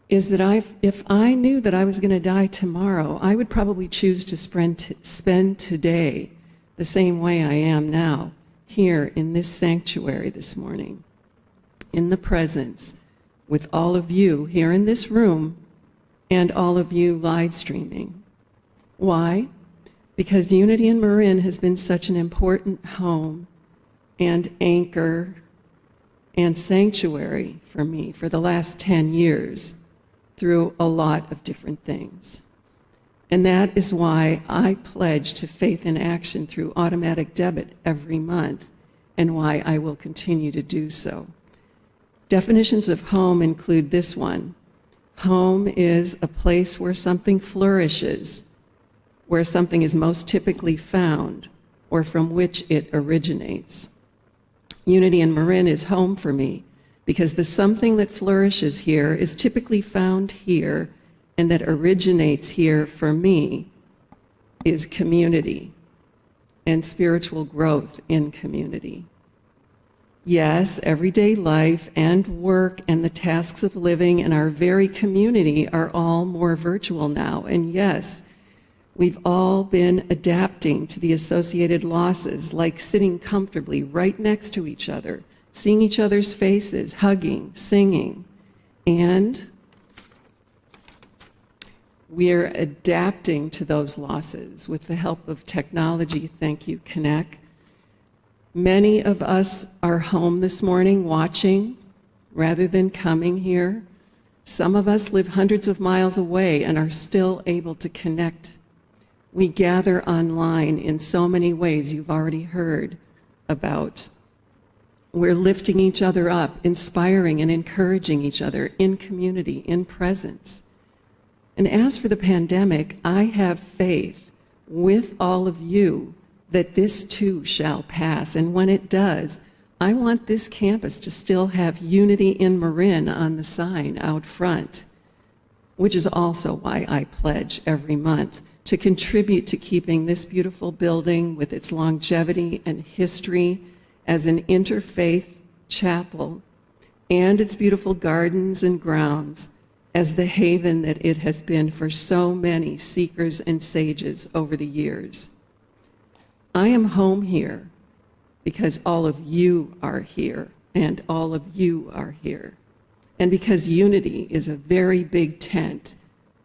is that if I knew that I was going to die tomorrow, I would probably choose to spend today the same way I am now, here in this sanctuary this morning, in the presence with all of you here in this room and all of you live streaming. Why? Because Unity in Marin has been such an important home and anchor and sanctuary for me for the last 10 years through a lot of different things. And that is why I pledge to faith in action through automatic debit every month, and why I will continue to do so. Definitions of home include this one. Home is a place where something flourishes, where something is most typically found, or from which it originates. Unity in Marin is home for me because the something that flourishes here is typically found here, and that originates here for me is community and spiritual growth in community. Yes, everyday life and work and the tasks of living in our very community are all more virtual now. And yes, we've all been adapting to the associated losses, like sitting comfortably right next to each other, seeing each other's faces, hugging, singing. And we're adapting to those losses with the help of technology. Thank you, Connect. Many of us are home this morning watching rather than coming here. Some of us live hundreds of miles away and are still able to connect. We gather online in so many ways you've already heard about. We're lifting each other up, inspiring and encouraging each other in community, in presence. And as for the pandemic, I have faith with all of you that this too shall pass. And when it does, I want this campus to still have Unity in Marin on the sign out front, which is also why I pledge every month to contribute to keeping this beautiful building with its longevity and history as an interfaith chapel, and its beautiful gardens and grounds as the haven that it has been for so many seekers and sages over the years. I am home here because all of you are here, and all of you are here. And because Unity is a very big tent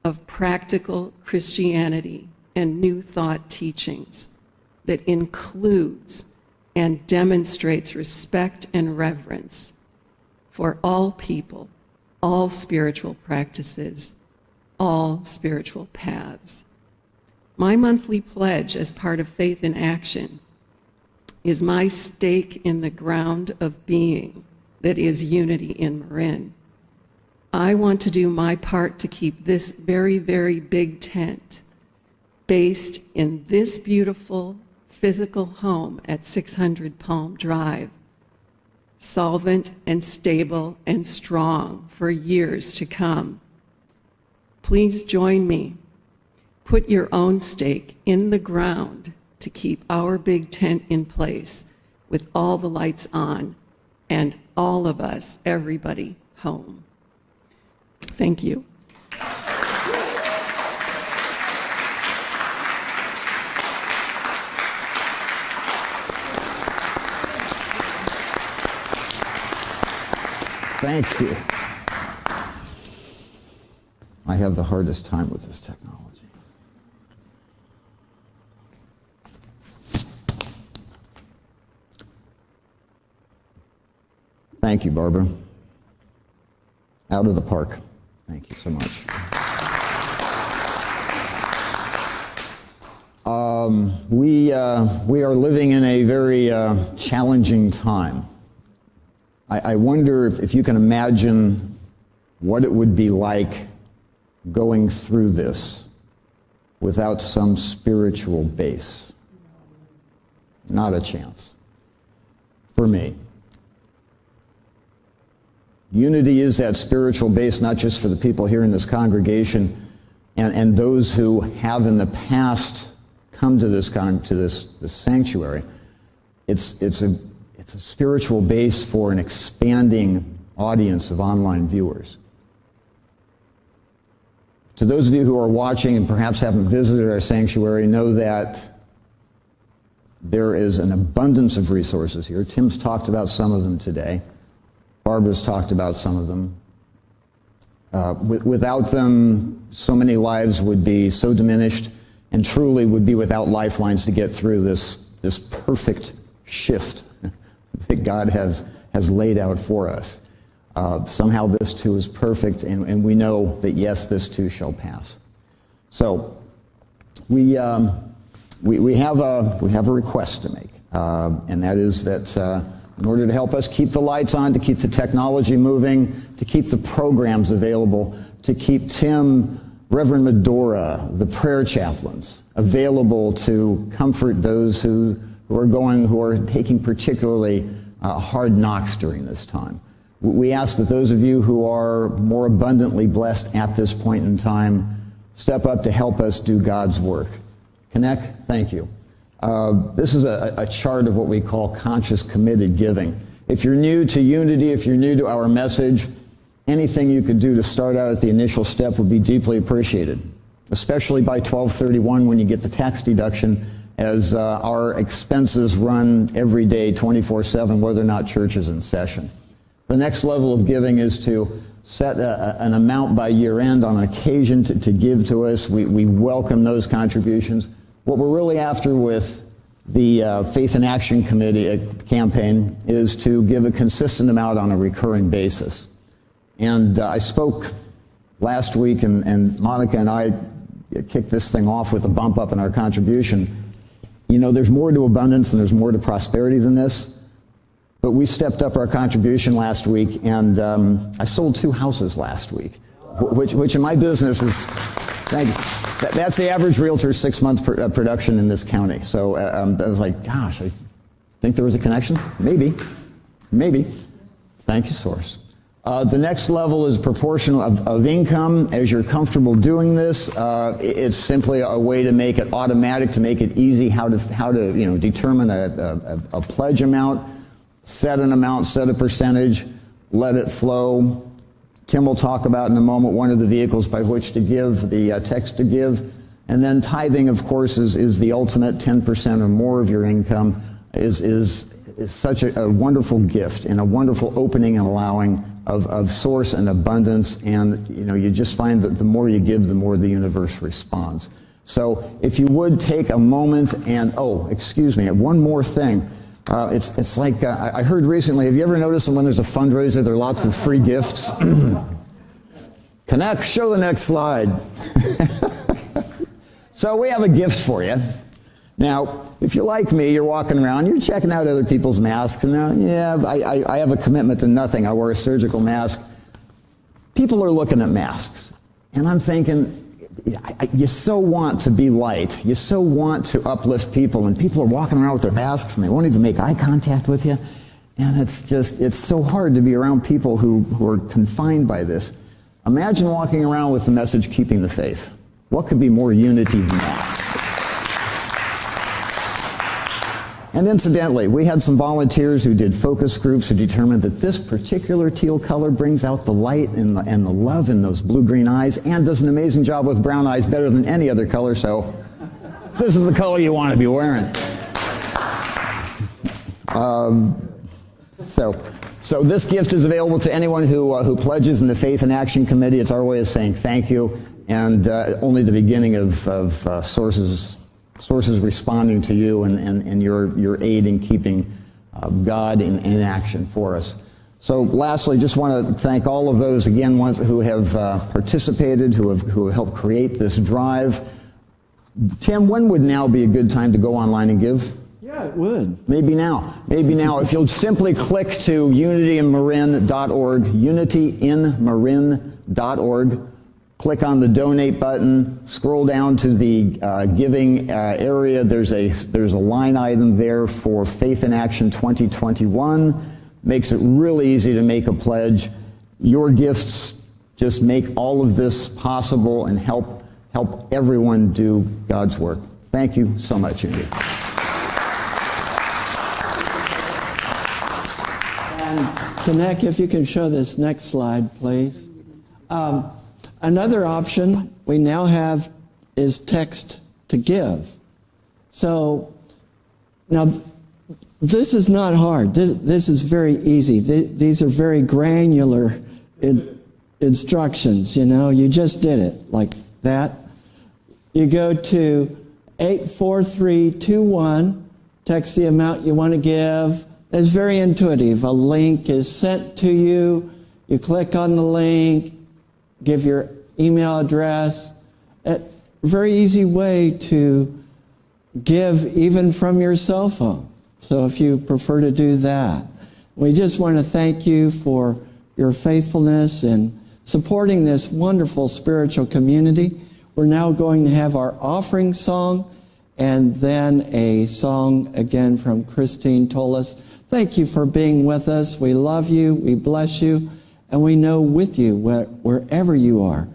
of practical Christianity and new thought teachings that includes and demonstrates respect and reverence for all people, all spiritual practices, all spiritual paths. My monthly pledge as part of Faith in Action is my stake in the ground of being that is Unity in Marin. I want to do my part to keep this very, very big tent based in this beautiful physical home at 600 Palm Drive, solvent and stable and strong for years to come. Please join me. Put your own stake in the ground to keep our big tent in place with all the lights on and all of us, everybody, home. Thank you.
Thank you. I have the hardest time with this technology. Thank you, Barbara. Out of the park. Thank you so much. We are living in a very challenging time. I wonder if you can imagine what it would be like going through this without some spiritual base. Not a chance. For me. Unity is that spiritual base, not just for the people here in this congregation and those who have in the past come to this sanctuary. It's a spiritual base for an expanding audience of online viewers. To those of you who are watching and perhaps haven't visited our sanctuary, know that there is an abundance of resources here. Tim's talked about some of them today. Barbara's talked about some of them. Without them, so many lives would be so diminished and truly would be without lifelines to get through this perfect shift that God has laid out for us. Somehow this too is perfect, and we know that yes, this too shall pass. So we have a request to make, and that is that in order to help us keep the lights on, to keep the technology moving, to keep the programs available, to keep Tim, Reverend Medora, the prayer chaplains available to comfort those who are taking particularly hard knocks during this time. We ask that those of you who are more abundantly blessed at this point in time step up to help us do God's work. Connect, thank you. This is a chart of what we call conscious committed giving. If you're new to Unity, if you're new to our message, anything you could do to start out at the initial step would be deeply appreciated, especially by 12/31 when you get the tax deduction, as our expenses run every day 24/7, whether or not church is in session. The next level of giving is to set an amount by year end on occasion to give to us. We welcome those contributions. What we're really after with the Faith in Action Committee campaign is to give a consistent amount on a recurring basis. And I spoke last week, and Monica and I kicked this thing off with a bump up in our contribution. You know, there's more to abundance and there's more to prosperity than this. But we stepped up our contribution last week, and I sold 2 houses last week, which in my business is, thank you. That's the average realtor's 6-month production in this county. So I was like, gosh, I think there was a connection? Maybe. Thank you, Source. The next level is proportional of income. As you're comfortable doing this, it's simply a way to make it automatic, to make it easy how to determine a pledge amount, set an amount, set a percentage, let it flow. Tim will talk about in a moment one of the vehicles by which to give, the text to give. And then tithing, of course, is the ultimate. 10% or more of your income is such a wonderful gift and a wonderful opening and allowing of source and abundance. And you just find that the more you give, the more the universe responds. So if you would take a moment and, one more thing. It's like, I heard recently, have you ever noticed when there's a fundraiser, there are lots of free gifts? Connect, show the next slide. So we have a gift for you. Now, if you're like me, you're walking around, you're checking out other people's masks, and I have a commitment to nothing. I wear a surgical mask. People are looking at masks, and I'm thinking, you so want to be light. You so want to uplift people, and people are walking around with their masks, and they won't even make eye contact with you. And it's so hard to be around people who are confined by this. Imagine walking around with the message, keeping the faith. What could be more unity than that? And incidentally, we had some volunteers who did focus groups who determined that this particular teal color brings out the light and the love in those blue-green eyes, and does an amazing job with brown eyes, better than any other color, so this is the color you want to be wearing. So this gift is available to anyone who pledges in the Faith in Action Committee. It's our way of saying thank you, and only the beginning of sources responding to you and your aid in keeping God in action for us. So lastly, just want to thank all of those, again, ones who have participated, who have helped create this drive. Tim, when would now be a good time to go online and give?
Yeah, it would.
Maybe now. If you'll simply click to unityinmarin.org, unityinmarin.org, click on the donate button, scroll down to the giving area. There's a line item there for Faith in Action 2021. Makes it really easy to make a pledge. Your gifts just make all of this possible and help everyone do God's work. Thank you so much, Indy.
And Connect, if you can show this next slide, please. Another option we now have is text to give. So now this is not hard. This is very easy. These are very granular instructions, you just did it like that. You go to 84321, text the amount you want to give. It's very intuitive. A link is sent to you. You click on the link, give your email address. A very easy way to give even from your cell phone. So if you prefer to do that, we just want to thank you for your faithfulness in supporting this wonderful spiritual community. We're now going to have our offering song and then a song again from Christine Tolis. Thank you for being with us. We love you, we bless you, and we know with you, wherever you are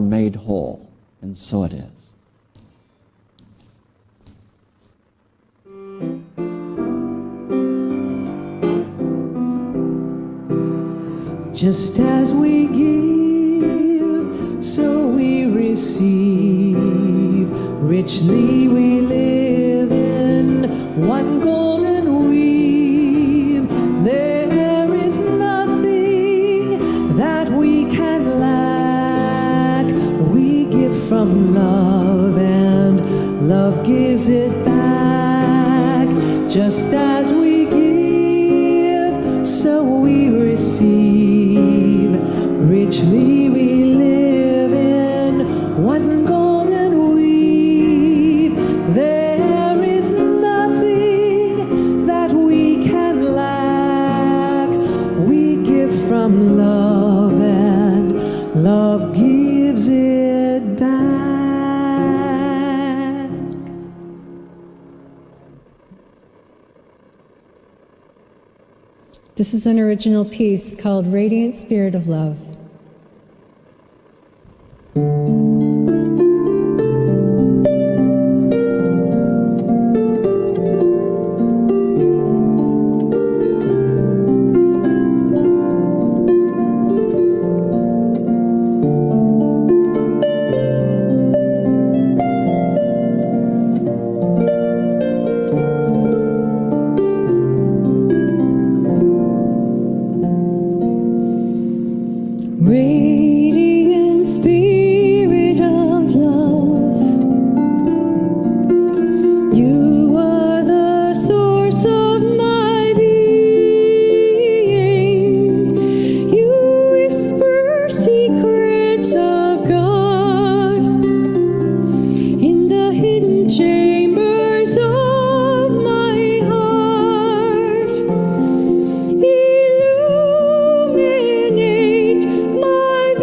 made whole. And so it is.
Just as we give, so we receive. Richly we live in one golden weave. There is nothing that we can lack. We give from love, and love gives it back. Just as we give, so we receive. Richly we live in one golden weave. There is nothing that we can lack. We give from love, and love gives it back.
This is an original piece called Radiant Spirit of Love. Radiant Spirit of love, you are the source of my being. You whisper secrets of God in the hidden chambers of my heart. Illuminate my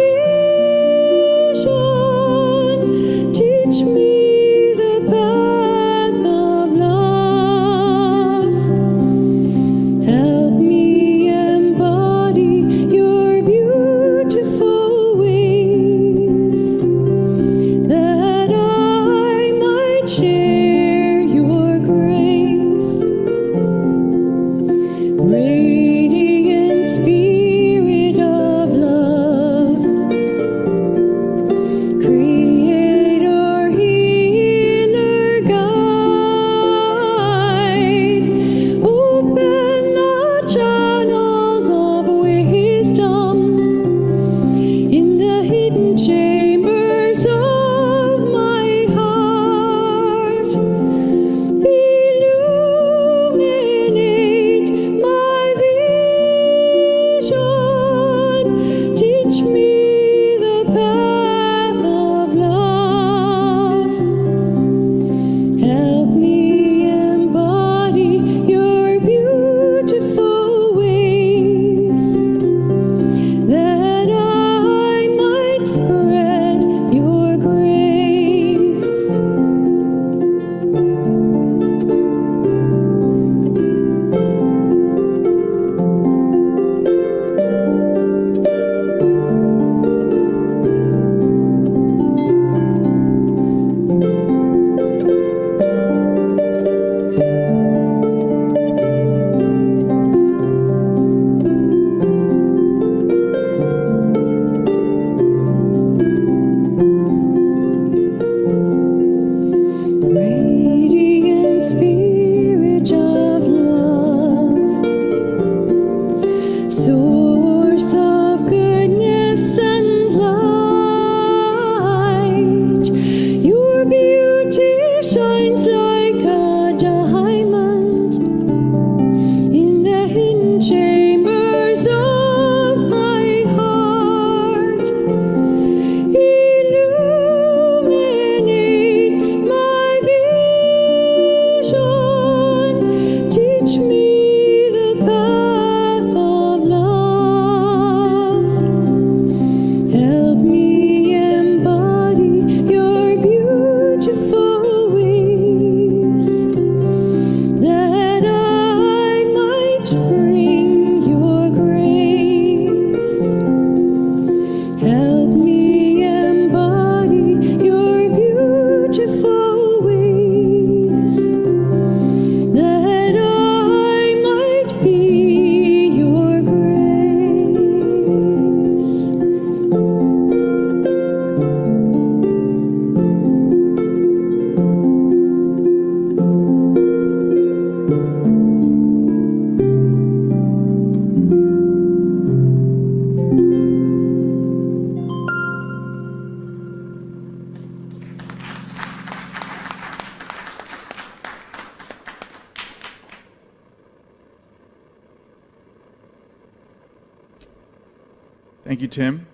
Thank you, Tim.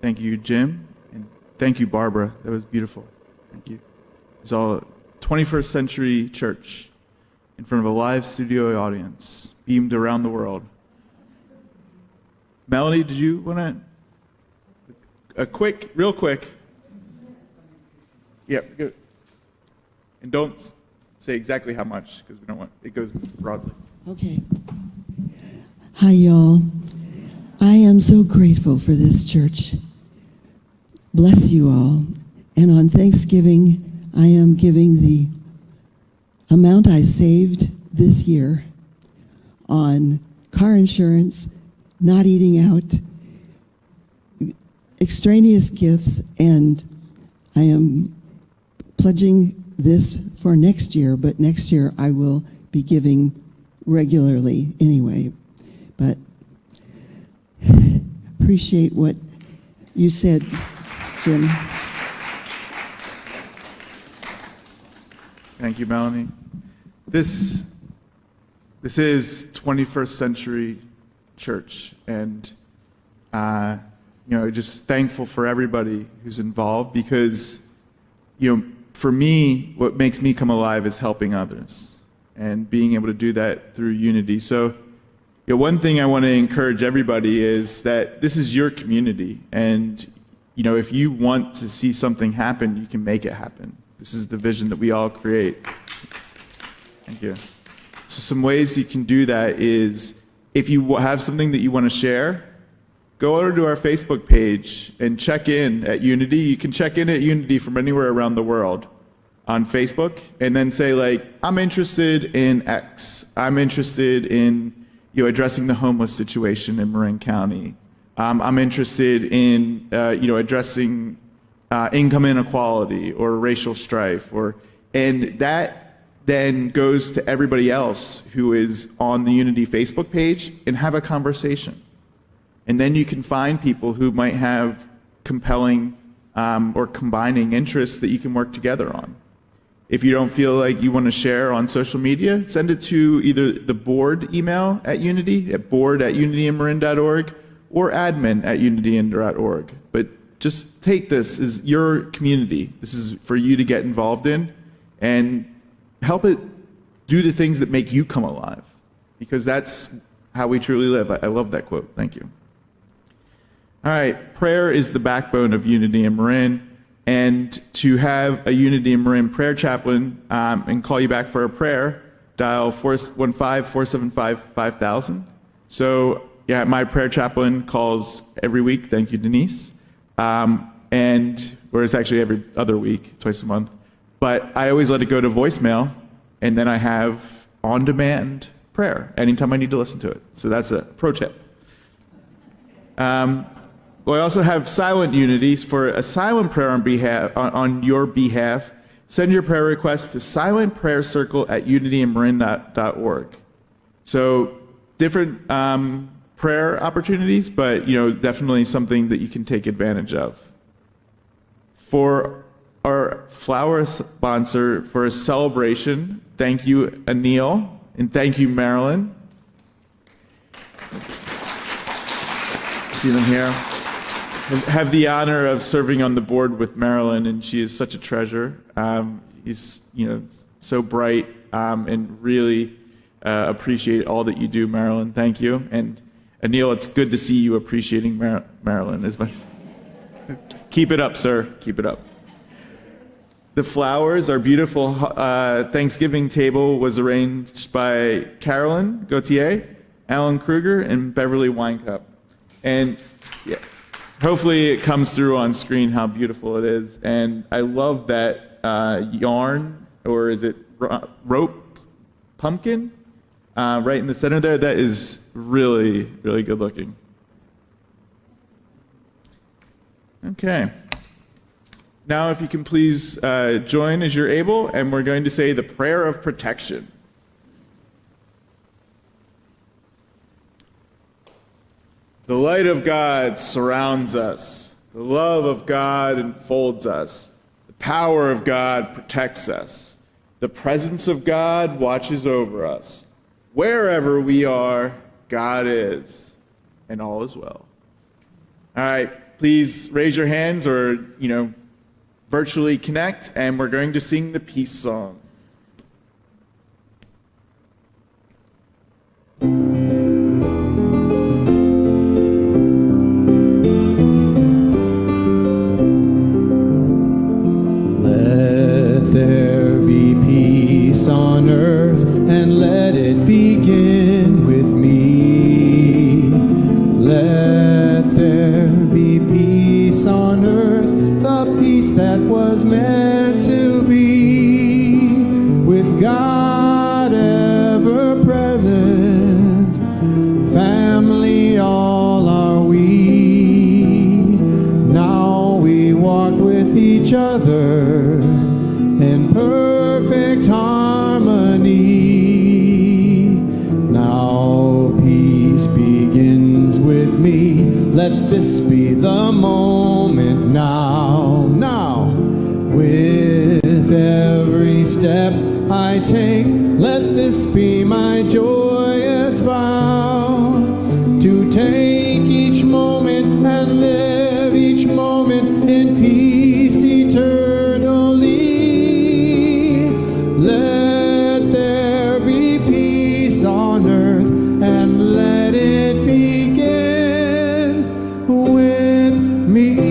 Thank you, Jim. And thank you, Barbara. That was beautiful. Thank you. It's all 21st century church in front of a live studio audience, beamed around the world. Melanie, did you want to? Real quick. Yeah, good. And don't say exactly how much, because we don't want, it goes broadly.
Okay. Hi, y'all. I am so grateful for this church. Bless you all. And on Thanksgiving, I am giving the amount I saved this year on car insurance, not eating out, extraneous gifts, and I am pledging this for next year, but next year I will be giving regularly anyway. But appreciate what you said, Jim.
Thank you, Melanie. This is 21st century church, and just thankful for everybody who's involved, because for me, what makes me come alive is helping others and being able to do that through unity. So one thing I want to encourage everybody is that this is your community, and if you want to see something happen, you can make it happen. This is the vision that we all create. Thank you. So some ways you can do that is, if you have something that you want to share, go over to our Facebook page and check in at Unity. You can check in at Unity from anywhere around the world on Facebook, and then say, like, I'm interested in X. I'm interested in addressing the homeless situation in Marin County. I'm interested in addressing income inequality or racial strife, and that then goes to everybody else who is on the Unity Facebook page, and have a conversation. And then you can find people who might have compelling or combining interests that you can work together on. If you don't feel like you want to share on social media, send it to either the board email at Unity, at board@unityandmarin.org, or admin@unityand.org. But just take this as your community. This is for you to get involved in, and help it do the things that make you come alive, because that's how we truly live. I love that quote. Thank you. All right, prayer is the backbone of Unity and Marin. And to have a Unity and Marin prayer chaplain and call you back for a prayer, dial 415-475-5000. So yeah, my prayer chaplain calls every week. Thank you, Denise. Or it's actually every other week, twice a month. But I always let it go to voicemail, and then I have on-demand prayer anytime I need to listen to it. So that's a pro tip. Well, I also have silent unities. For a silent prayer on your behalf, send your prayer request to silentprayercircle@unityandmarin.org. So different prayer opportunities, but definitely something that you can take advantage of. For our flower sponsor for a celebration, thank you, Anil, and thank you, Marilyn. See them here. Have the honor of serving on the board with Marilyn, and she is such a treasure. He's so bright, and really appreciate all that you do, Marilyn. Thank you. And Anil, it's good to see you appreciating Marilyn as much. Keep it up, sir. Keep it up. The flowers, our beautiful Thanksgiving table, was arranged by Carolyn Gauthier, Alan Kruger, and Beverly Winecup. And yeah, hopefully it comes through on screen how beautiful it is. And I love that yarn, or is it rope pumpkin, right in the center there. That is really, really good looking. Okay. Now, if you can please join as you're able, and we're going to say the prayer of protection. The light of God surrounds us. The love of God enfolds us. The power of God protects us. The presence of God watches over us. Wherever we are, God is, and all is well. All right, please raise your hands or, virtually connect, and we're going to sing the peace song.
Let there be peace on earth, and let it begin with me. Let there be peace on earth, the peace that was meant to be, with God ever present. Family all are we. Now we walk with each other in perfect harmony. Now peace begins with me. Let this be the moment now. Now, with every step I take, let this be my joyous vow, to take each moment and live each moment in peace eternally. Let there be peace on earth, and let it begin with me.